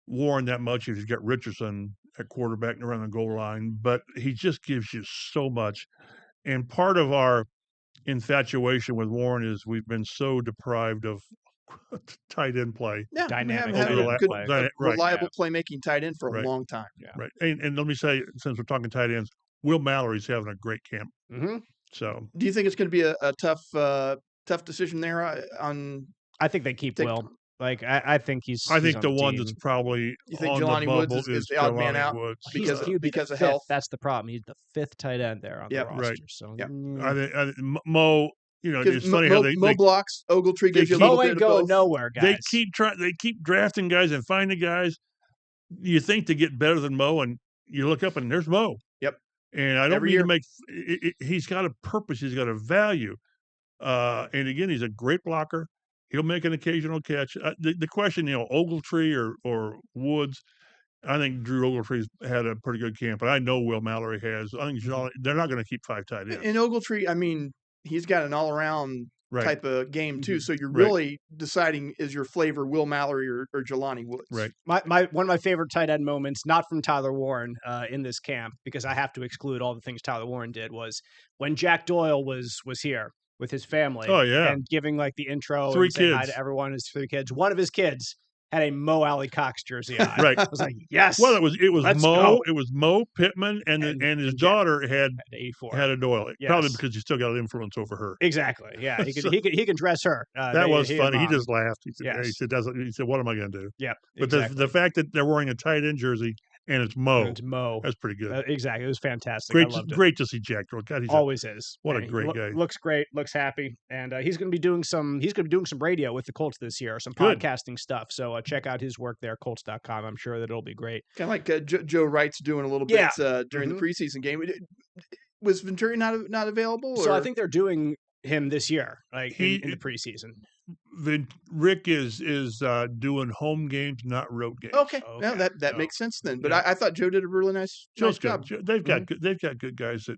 Warren that much if you've got Richardson at quarterback and around the goal line, but he just gives you so much. And part of our infatuation with Warren is we've been so deprived of tight end play. Yeah, dynamic reliable playmaking tight end for a long time. Yeah. Right. And let me say, since we're talking tight ends, Will Mallory's having a great camp. So, do you think it's going to be a tough decision there on? I think they keep Will. Like I think he's. I think on the one team. that's probably you think on Jelani the bubble Woods is the odd man out because of health. That's the problem. He's the 5th tight end there on the roster. Right. So I think Mo. It's funny how Mo blocks. Ogletree gives you a little Mo bit ain't of going both. nowhere, guys. They keep drafting guys and finding guys. You think they get better than Mo, and you look up and there's Mo. Yep. And I don't mean to make. He's got a purpose. He's got a value. And again, he's a great blocker. He'll make an occasional catch. The question, Ogletree or Woods. I think Drew Ogletree's had a pretty good camp, but I know Will Mallory has. I think they're not going to keep 5 tight ends. And Ogletree, I mean, he's got an all-around type of game too. So you're really deciding is your flavor Will Mallory or Jelani Woods. Right. One of my favorite tight end moments, not from Tyler Warren in this camp, because I have to exclude all the things Tyler Warren did, was when Jack Doyle was here with his family. Oh, yeah. And giving like the intro 3 and saying hi kids. to everyone, his 3 kids. One of his kids had a Mo Alley Cox jersey on. Right. I was like, yes. Well, it was let's Mo. go. It was Mo Pittman and his daughter had 84. had a Doyle. Yes. Probably because he still got an influence over her. Exactly. Yeah. He can dress her. That was funny. He just laughed. He said, Yes. he said, what am I going to do? Yeah. But exactly. the fact that they're wearing a tight end jersey and it's Mo. And Mo. That's pretty good. Exactly. It was fantastic. I loved it. Great to see Jack Doyle. God, Always is. what a And great guy. Looks great. Looks happy, and he's going to be doing some. He's going to be doing some radio with the Colts this year, some Good. podcasting stuff. So check out his work there, Colts.com. I'm sure that it'll be great. Kind of like Joe Wright's doing a little bit during the preseason game. Was Venturi not available? So or? I think they're doing him this year, like in the preseason. Rick is doing home games, not road games. Okay. Well, that makes sense then. But I thought Joe did a really nice job. They've got good guys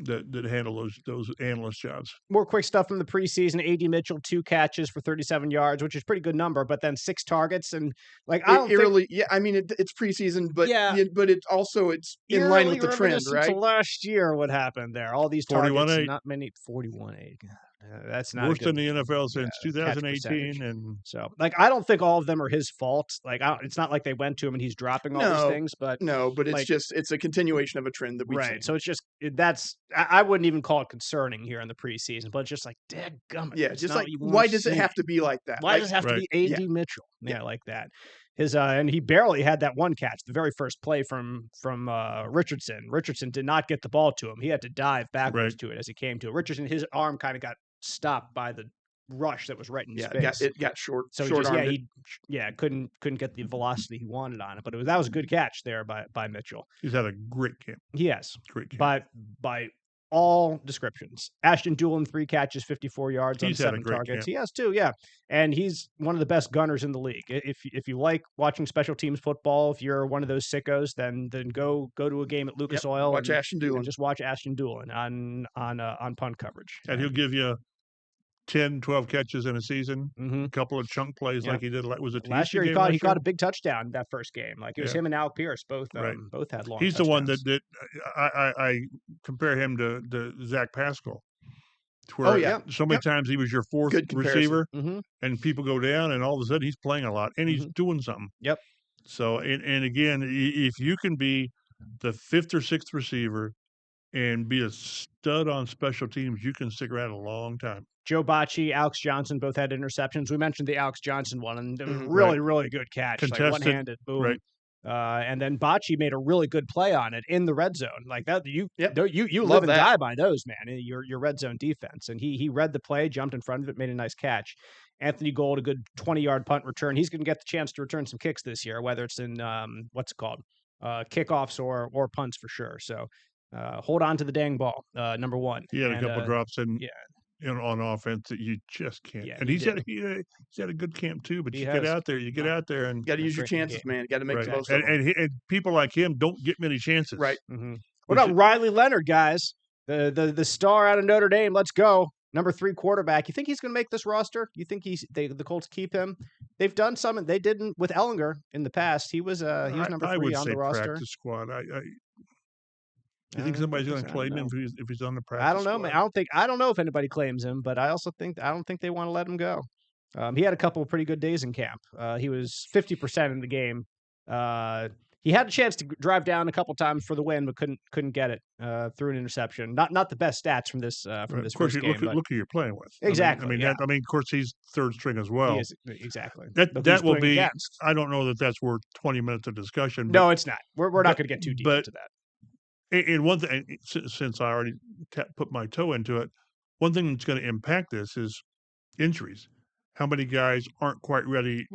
that handle those analyst jobs. More quick stuff from the preseason. A.D. Mitchell, 2 catches for 37 yards, which is a pretty good number, but then 6 targets. And like, I don't think... Yeah, I mean, it's preseason, but but it's in eerily line with the trend, right? To last year, what happened there? All these targets, not many, 41-8. That's not worst in the NFL since 2018, and so like I don't think all of them are his fault. Like it's not like they went to him and he's dropping all these things, but it's a continuation of a trend that we've seen. So it's just I wouldn't even call it concerning here in the preseason, but it's just like dadgummit. Yeah, just like why does it have to be like that? Why does it have to be A.D. Mitchell? Yeah, like that. His and he barely had that one catch, the very first play from Richardson. Richardson did not get the ball to him. He had to dive backwards to it as he came to it. Richardson, his arm kind of got stopped by the rush that was right in his face. It got short. So he couldn't get the velocity he wanted on it. But that was a good catch there by Mitchell. He's had a great camp. He has. Great camp. By all descriptions. Ashton Doolin, 3 catches, 54 yards on 7 targets. Camp. He has too, yeah. And he's one of the best gunners in the league. If you like watching special teams football, if you're one of those sickos, then go to a game at Lucas Oil. Watch Ashton Doolin. Just watch Ashton Doolin on punt coverage. And he'll give you 10, 12 catches in a season, a couple of chunk plays like he did. Was it last year? He caught a big touchdown that first game. Like it was him and Alec Pierce both had long. He's touchdowns. The one that I compare him to Zach Pascal. So many times he was your fourth receiver, and people go down, and all of a sudden he's playing a lot, and he's doing something. Yep. So and again, if you can be the 5th or 6th receiver and be a stud on special teams, you can stick around a long time. Joe Bocci, Alex Johnson both had interceptions. We mentioned the Alex Johnson one, and it was really good catch. Contested, like one-handed, boom. Right. And then Bocci made a really good play on it in the red zone. Like that, you Love live and that. die by those, man. Your red zone defense. And he read the play, jumped in front of it, made a nice catch. Anthony Gold, a good 20-yard punt return. He's going to get the chance to return some kicks this year, whether it's in kickoffs or punts for sure. So hold on to the dang ball, number one. He had a couple drops on offense that you just can't. Yeah, and he's had a good camp too. But you get out there, and got to use your chances, man. Got to make the most of them. And people like him don't get many chances. Right. Mm-hmm. What about Riley Leonard, guys? The star out of Notre Dame. Let's go. Number 3 quarterback. You think he's going to make this roster? You think the Colts keep him? They've done something they didn't with Ellinger in the past. He was number 3 on the roster. Practice squad. Do you think somebody's going to claim him if he's on the practice? I don't know, squad? man. I don't know if anybody claims him, but I don't think they want to let him go. He had a couple of pretty good days in camp. He was 50% in the game. He had a chance to drive down a couple times for the win, but couldn't get it through an interception. Not the best stats from this Of course, first game. Look who you're playing with. Exactly. Of course, he's third string as well. He is, exactly. That will be. Against. I don't know that that's worth 20 minutes of discussion. No, it's not. We're not going to get too deep into that. And one thing, since I already put my toe into it, one thing that's going to impact this is injuries. How many guys aren't quite ready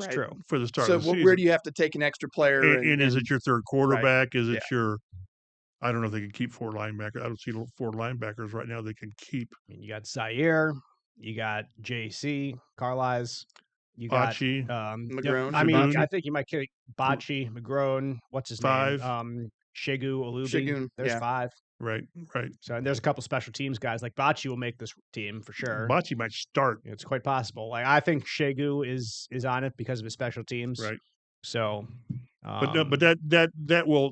for the start of the season? Where do you have to take an extra player? And is it your third quarterback? Is it your – I don't know if they can keep 4 linebackers. I don't see 4 linebackers right now they can keep. I mean, you got Zaire. You got JC, Carlisle. You got Bocci, McGrone. I mean, I think you might carry Bocci, McGrone. What's his 5. name? Shegu Olubi. There's 5. Right. So and there's a couple special teams guys like Bocci will make this team for sure. Bocci might start. It's quite possible. Like I think Shegu is on it because of his special teams. Right. So, but that will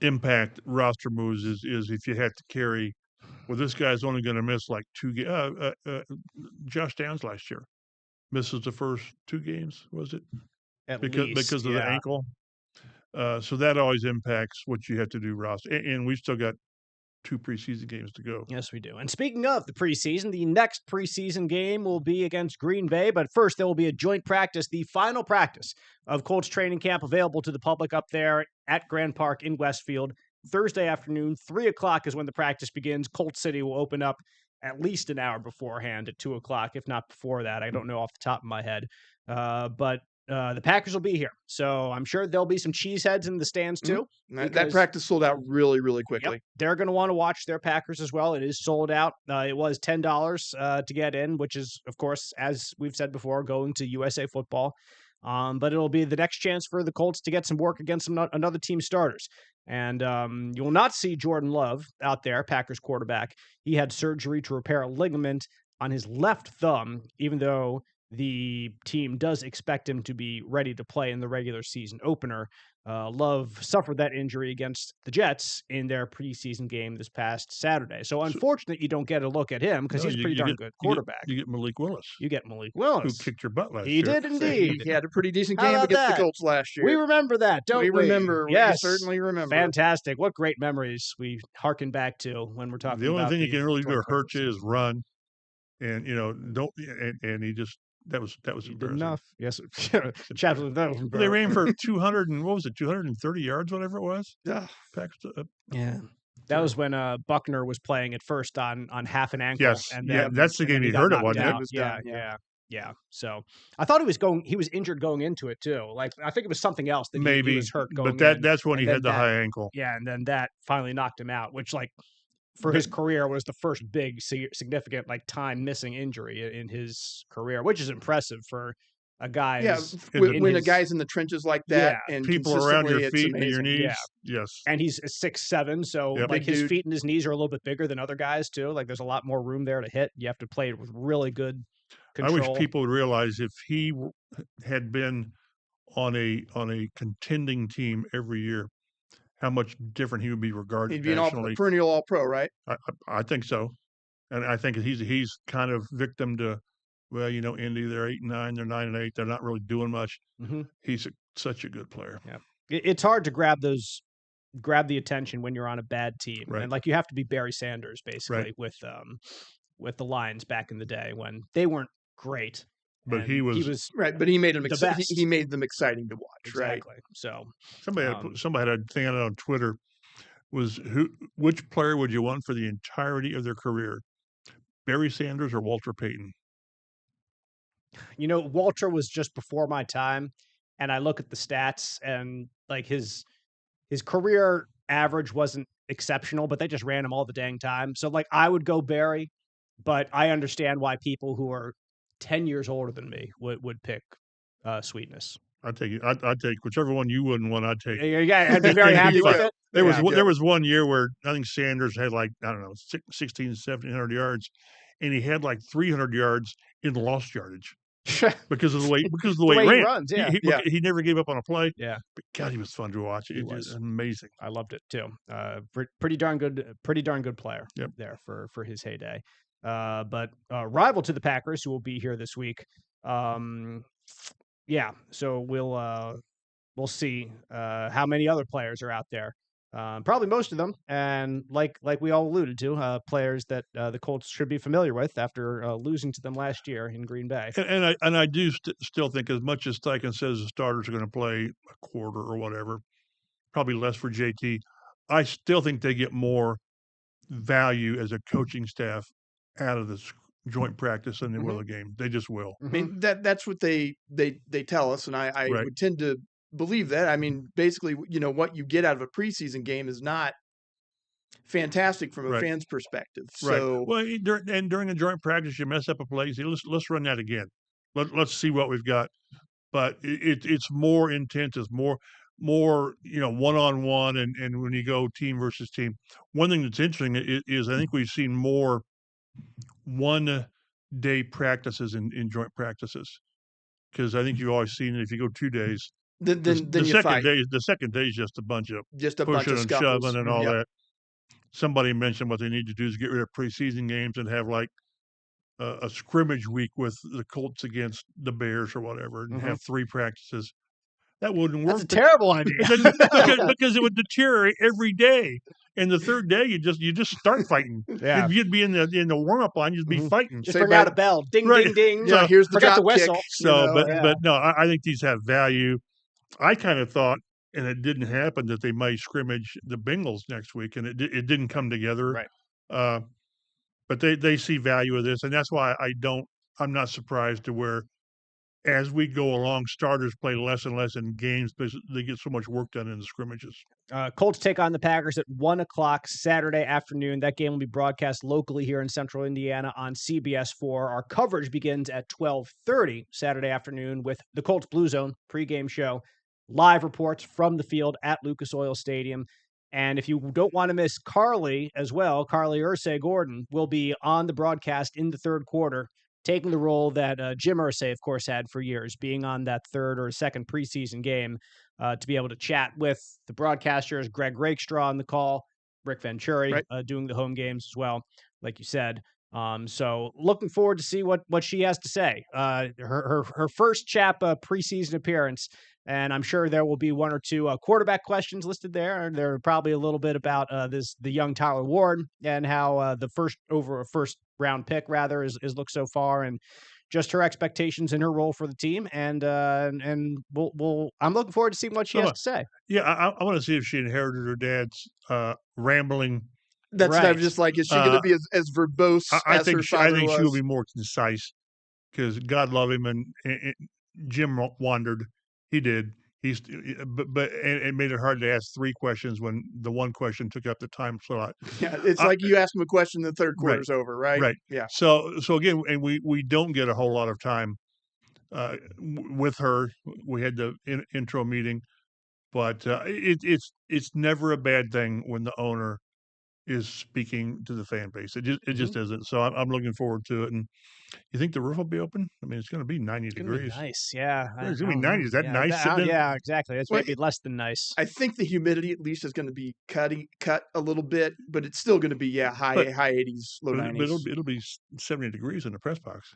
impact roster moves. Is if you have to carry. Well, this guy's only going to miss like 2 games. Josh Downs last year misses the first 2 games. Was it? Because of the ankle. So that always impacts what you have to do roster. And we've still got 2 preseason games to go. Yes, we do. And speaking of the preseason, the next preseason game will be against Green Bay. But first, there will be a joint practice, the final practice of Colts training camp, available to the public up there at Grand Park in Westfield. Thursday afternoon, 3 o'clock is when the practice begins. Colt City will open up at least an hour beforehand at 2 o'clock, if not before that. I don't know off the top of my head. But the Packers will be here. So I'm sure there'll be some cheeseheads in the stands too. That practice sold out really, really quickly. Yep, they're going to want to watch their Packers as well. It is sold out. It was $10 to get in, which is, of course, as we've said before, going to USA Football. But it'll be the next chance for the Colts to get some work against another team's starters. And you will not see Jordan Love out there, Packers quarterback. He had surgery to repair a ligament on his left thumb, even though the team does expect him to be ready to play in the regular season opener. Love suffered that injury against the Jets in their preseason game this past Saturday. So unfortunate you don't get a look at him because he's a pretty darn good quarterback. You get Malik Willis. You get Malik Willis. Who kicked your butt last year. He did indeed. He had a pretty decent game against the Colts last year. We remember that, don't we? We remember. Yes. We certainly remember. Fantastic. What great memories we harken back to when we're talking about the only thing he can really do to hurt you is is run. And, and he just, that was embarrassing. Enough. Yes. Chaplain, that was they ran for 230 yards, whatever it was. Yeah. Yeah. That was when Buckner was playing at first on half an ankle. Yes. And then, that's the game he hurt it, wasn't it? Yeah. So I thought he was injured going into it too. Like, I think it was something else that maybe he was hurt going but that's when he had the high ankle. Yeah. And then that finally knocked him out, which, like, for his career was the first big significant time missing injury in his career, which is impressive for a guy. Yeah, when a guy's in the trenches like that, and people around your feet and your knees. Yeah. Yes, and he's 6'7", so his feet and his knees are a little bit bigger than other guys too. Like, there's a lot more room there to hit. You have to play with really good control. I wish people would realize if he had been on a contending team every year, how much different he would be regarded. He'd be nationally. a perennial All-Pro, right? I think so, and I think he's kind of victim to, Indy, they're 8-9, they're 9-8, they're not really doing much. Mm-hmm. He's such a good player. Yeah, it's hard to grab the attention when you're on a bad team, right. And you have to be Barry Sanders basically with the Lions back in the day when they weren't great. But he was right. But he made them he made them exciting to watch. Exactly. Right. So somebody had a thing on Twitter was which player would you want for the entirety of their career, Barry Sanders or Walter Payton? Walter was just before my time, and I look at the stats and his career average wasn't exceptional, but they just ran him all the dang time. So I would go Barry, but I understand why people who are 10 years older than me would pick Sweetness. I'd take it. I'd take whichever one you wouldn't want. I'd take. Yeah, I'd be very happy with it. There was one year where I think Sanders had 1,600, 1,700 yards, and he had 300 yards in lost yardage because of the way he ran. He runs. Yeah, he never gave up on a play. Yeah, but God, he was fun to watch. It was amazing. I loved it too. Pretty darn good player. Yep. There for his heyday. But rival to the Packers, who will be here this week. So we'll see how many other players are out there. Probably most of them, and like we all alluded to, players that the Colts should be familiar with after losing to them last year in Green Bay. And I do still think, as much as Steichen says the starters are going to play a quarter or whatever, probably less for JT, I still think they get more value as a coaching staff out of this joint practice than they will a game. They just will. I mean, that's what they tell us, and I would tend to believe that. I mean, basically, what you get out of a preseason game is not fantastic from a fan's perspective. So, well, during a joint practice, you mess up a play. You say, let's run that again. Let's see what we've got. But it's more intense. It's more one-on-one, and when you go team versus team. One thing that's interesting is I think we've seen more one-day practices in joint practices, because I think you've always seen it if you go 2 days. Then the second day is just a bunch of pushing and shoving and all that. Somebody mentioned what they need to do is get rid of preseason games and have a scrimmage week with the Colts against the Bears or whatever, and have 3 practices. That wouldn't work. That's a terrible idea. because it would deteriorate every day. And the third day, you just start fighting. Yeah. You'd be in the warm up line. You'd be fighting. Just bring out a bell. Ding, Right. ding, ding. Yeah, here's the Forget drop the whistle. kick. So, but no, I think these have value. I kind of thought, and it didn't happen, that they might scrimmage the Bengals next week, and it didn't come together. Right. But they see value of this, and that's why I'm not surprised to where, as we go along, starters play less and less in games because they get so much work done in the scrimmages. Colts take on the Packers at 1:00 Saturday afternoon. That game will be broadcast locally here in Central Indiana on CBS4. Our coverage begins at 12:30 Saturday afternoon with the Colts Blue Zone pregame show. Live reports from the field at Lucas Oil Stadium. And if you don't want to miss Carly as well, Carly Irsay Gordon will be on the broadcast in the third quarter, taking the role that Jim Irsay, of course, had for years, being on that third or second preseason game to be able to chat with the broadcasters, Greg Rakestraw on the call, Rick Venturi doing the home games as well, like you said. So looking forward to see what she has to say. Her first chap preseason appearance, and I'm sure there will be one or two quarterback questions listed there. There are probably a little bit about the young Tyler Ward and how the first round pick rather is looked so far, and just her expectations in her role for the team. And we'll I'm looking forward to seeing what she has to say. Yeah, I want to see if she inherited her dad's rambling. That's what I was just like. Is she going to be as verbose as her father was? I think she will be more concise because God love him, and Jim wandered. He did. But it made it hard to ask three questions when the one question took up the time slot. Yeah, it's like you ask him a question, the third quarter's over, right? Right. Yeah. So again, and we don't get a whole lot of time with her. We had the intro meeting, but it's never a bad thing when the owner is speaking to the fan base. It just isn't. So I'm looking forward to it. And you think the roof will be open? I mean, it's going to be 90 degrees. Nice, yeah. It's going to be 90. Is that nice? Yeah, exactly. It's maybe less than nice. I think the humidity at least is going to be cut a little bit, but it's still going to be high 80s, low 90s. But it'll be 70 degrees in the press box.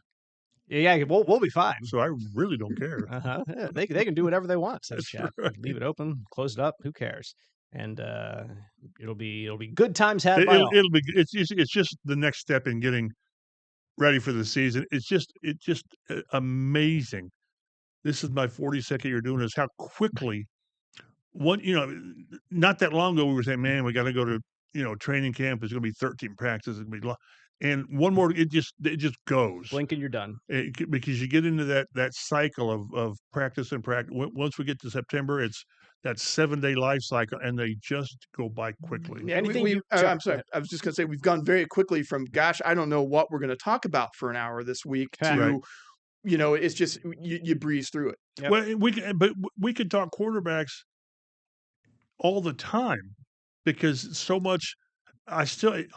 Yeah, we'll be fine. So I really don't care. Yeah, they can do whatever they want. Says Chad. Right. Leave it open, close it up. Who cares? And it'll be good times had by all. It's just the next step in getting ready for the season. It's just amazing. This is my 42nd year doing this. How quickly not that long ago we were saying, man, we got to go to training camp. There's going to be 13 practices. It's going to be and one more. It just goes. Blink and you're done. Because you get into that cycle of practice and practice. Once we get to September, it's that 7-day life cycle, and they just go by quickly. Yeah, I'm sorry. I was just going to say we've gone very quickly from, gosh, I don't know what we're going to talk about for an hour this week to, it's just you breeze through it. Yep. Well, we could talk quarterbacks all the time because so much. I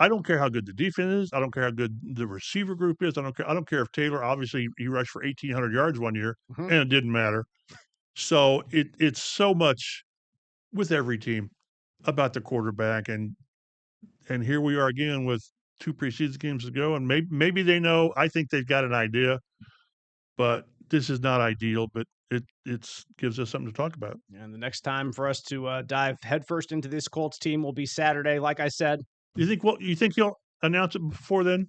don't care how good the defense is. I don't care how good the receiver group is. I don't care if Taylor, obviously he rushed for 1,800 yards one year, and it didn't matter. So it's so much with every team about the quarterback, and here we are again with 2 preseason games to go, and maybe they know. I think they've got an idea, but this is not ideal. But it gives us something to talk about. And the next time for us to dive headfirst into this Colts team will be Saturday, like I said. You think he'll announce it before then?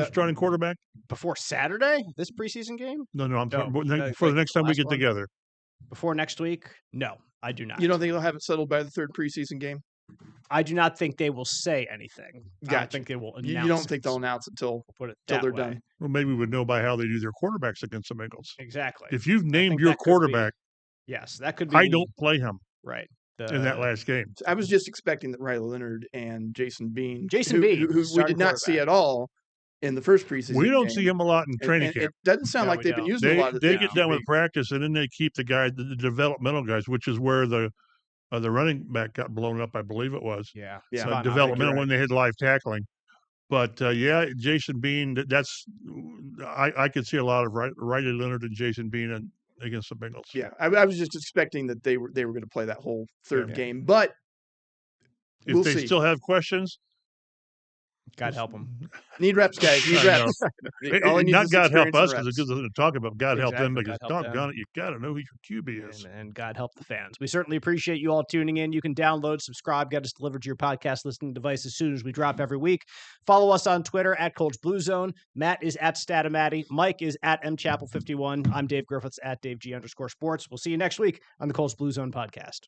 Starting quarterback before Saturday, this preseason game? No, I'm talking for the next time we get together. Before next week? No, I do not. You don't think they'll have it settled by the third preseason game? I do not think they will say anything. Gotcha. I think they will announce. You don't think they'll announce it till they're done? Well, maybe we would know by how they do their quarterbacks against the Bengals. Exactly. If you've named your quarterback, yes, that could be. I don't play him. Right. In that last game. I was just expecting that Riley Leonard and Jason Bean, who we did not see at all in the first preseason. We don't see him a lot in training camp. It doesn't sound like they've been using a lot of. They get done with practice, and then they keep the developmental guys, which is where the running back got blown up, I believe it was. Yeah. So developmental when they had live tackling. But Jason Bean. I could see a lot of Riley Leonard and Jason Bean against the Bengals. Yeah, I was just expecting that they were going to play that whole third game, but if they still have questions, God help him. Need reps, guys. Need I know. reps. All he needs Not is God help experience and us because it reps. gives us something to talk about. God help them Exactly, because God help them. doggone it, you got to know who your QB is. And God help the fans. We certainly appreciate you all tuning in. You can download, subscribe, get us delivered to your podcast listening device as soon as we drop every week. Follow us on Twitter at Colts Blue Zone. Matt is at Statomatti. Mike is at MChapel51. I'm Dave Griffiths at DaveG_sports. We'll see you next week on the Colts Blue Zone podcast.